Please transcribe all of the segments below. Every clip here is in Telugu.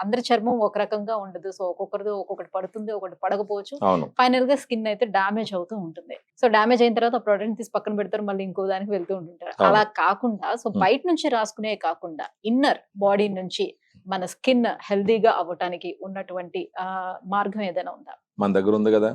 అందరి చర్మం ఒక రకంగా ఉండదు. సో ఒక్కొక్కరిది ఒక్కొక్కటి పడుతుంది, ఒకటి పడకపోవచ్చు. అవును. ఫైనల్ గా స్కిన్ అయితే డ్యామేజ్ అవుతూ ఉంటుంది. సో డ్యామేజ్ అయిన తర్వాత ఆ ప్రోడక్ట్ తీసి పక్కన పెడతారు, మళ్ళీ ఇంకో దానికి వెళ్తూ ఉంటుంటారు. అవును. అలా కాకుండా సో బయట నుంచి రాసుకునే కాకుండా ఇన్నర్ బాడీ నుంచి మన స్కిన్ హెల్దీగా అవ్వటానికి ఉన్నటువంటి మార్గం ఏదైనా ఉందా? మన దగ్గర ఉంది కదా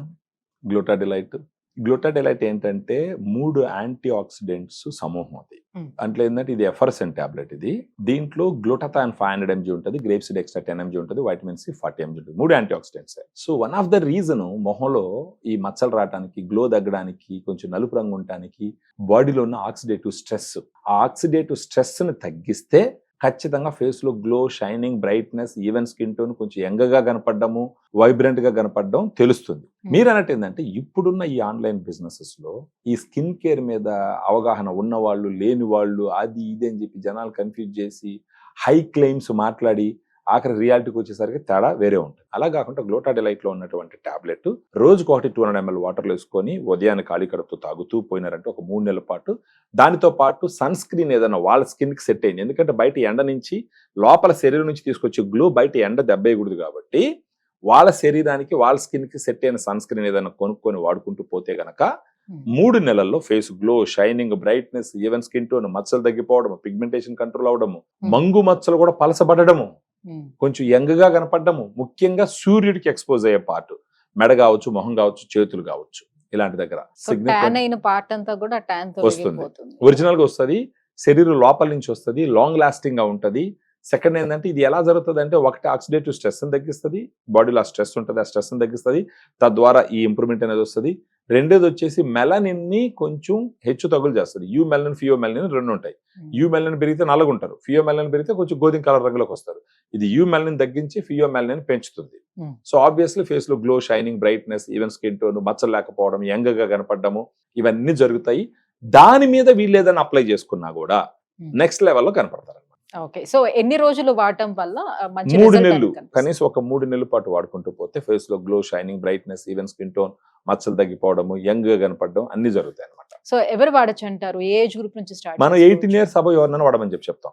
గ్లూటాడిలైట్. గ్లూటాడిలైట్ ఏంటంటే 3 యాంటీ ఆక్సిడెంట్స్ సమూహం అది. అంటే ఏంటంటే ఇది ఎఫర్సెంట్ టాబ్లెట్. ఇది దీంట్లో గ్లూటాథాన్ 500 mg ఉంటుంది, గ్రేప్ సీడ్ ఎక్స్ట్రా 10 mg ఉంటుంది, వైటమిన్ సి 40 mg ఉంటుంది. 3 antioxidants. So one of the reason మొహంలో ఈ మచ్చలు రావడానికి, గ్లో తగ్గడానికి, కొంచెం నలుపు రంగు ఉండడానికి బాడీలో ఉన్న ఆక్సిడేటివ్ స్ట్రెస్. ఆ ఆక్సిడేటివ్ స్ట్రెస్ ని తగ్గిస్తే ఖచ్చితంగా ఫేస్ లో glow, shining, brightness, even skin tone, కొంచెం యంగ్గా కనపడము, వైబ్రెంట్ గా కనపడడం తెలుస్తుంది. మీరు అన్నట్టు ఏంటంటే ఇప్పుడున్న ఈ ఆన్లైన్ బిజినెసెస్ లో ఈ స్కిన్ కేర్ మీద అవగాహన ఉన్న వాళ్ళు, లేని వాళ్ళు, అది ఇది అని చెప్పి జనాలు కన్ఫ్యూజ్ చేసి హై క్లెయిమ్స్ మాట్లాడి ఆఖరి రియాలిటీకి వచ్చేసరికి తేడా వేరే ఉంటుంది. అలా కాకుండా గ్లూటాడిలైట్ లో ఉన్నటువంటి టాబ్లెట్ రోజుకు 200 ml వాటర్లో వేసుకొని ఉదయాన్ని ఖాళీ కడుపుతో తాగుతూ పోయినారంటే ఒక 3 నెలల పాటు, దానితో పాటు సన్ స్క్రీన్ ఏదైనా వాళ్ళ స్కిన్ కి సెట్ అయింది. ఎందుకంటే బయట ఎండ నుంచి లోపల శరీరం నుంచి తీసుకొచ్చే గ్లో బయట ఎండ దెబ్బేయకూడదు కాబట్టి వాళ్ళ శరీరానికి, వాళ్ళ స్కిన్ కి సెట్ అయిన సన్ స్క్రీన్ ఏదైనా కొనుక్కొని వాడుకుంటూ పోతే గనక 3 నెలల్లో face glow, shining, brightness, even skin tone, మచ్చలు తగ్గిపోవడం, పిగ్మెంటేషన్ కంట్రోల్ అవడము, మంగు మచ్చలు కూడా పలసబడము, కొంచెం యంగ్ గా కనపడము, ముఖ్యంగా సూర్యుడికి ఎక్స్పోజ్ అయ్యే పార్ట్ మెడ కావచ్చు, మొహం కావచ్చు, చేతులు కావచ్చు, ఇలాంటి దగ్గర వస్తుంది. ఒరిజినల్ గా వస్తుంది, శరీరం లోపల నుంచి వస్తుంది, లాంగ్ లాస్టింగ్ గా ఉంటది. సెకండ్ ఏంటంటే ఇది ఎలా జరుగుతుంది అంటే ఒకటి ఆక్సిడేటివ్ స్ట్రెస్ ని తగ్గిస్తుంది, బాడీలో ఆ స్ట్రెస్ ఉంటుంది, ఆ స్ట్రెస్ ని తగ్గిస్తుంది, తద్వారా ఈ ఇంప్రూవ్మెంట్ అనేది వస్తుంది. రెండోది వచ్చేసి మెలనిన్ ని కొంచెం హెచ్చు తగులు చేస్తుంది. యూ మెలనిన్, ఫియో మెలనిన్ 2 ఉంటాయి. యూ మెలనిన్ పెరిగితే నల్లగుంటారు, ఫియో మెలనిన్ పెరిగితే కొంచెం గోధుమ కలర్ రంగులోకి వస్తారు. ఇది యూ మెలనిన్ తగ్గించి ఫియో మెలనిన్ పెంచుతుంది. సో ఆబ్వియస్లీ ఫేస్ లో glow, shining, brightness, even skin tone, మచ్చలు లేకపోవడం, యంగ్ గా కనపడము, ఇవన్నీ జరుగుతాయి. దాని మీద వీళ్ళు ఏదైనా అప్లై చేసుకున్నా కూడా నెక్స్ట్ లెవెల్లో కనపడతారు. ఓకే, సో ఎన్ని రోజులు వాడటం వల్ల? 3 నెలలు, కనీసం ఒక 3 నెలల పాటు వాడుకుంటూ పోతే ఫేస్ లో glow, shining, brightness, even skin tone, మచ్చలు తగ్గిపోవడము, యంగ్ గా కనపడడం అన్ని జరుగుతాయి అనమాట. సో ఎవరు వాడచ్చు అంటారు? ఏ ఏజ్ గ్రూప్ నుంచి స్టార్ట్? మనం 18 years అబౌవ్ ఎవరినైనా వాడమని చెప్తాం.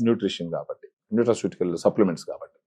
న్యూట్రిషన్ కాబట్టి, న్యూట్రాస్యూటికల్ సప్లిమెంట్స్ కాబట్టి.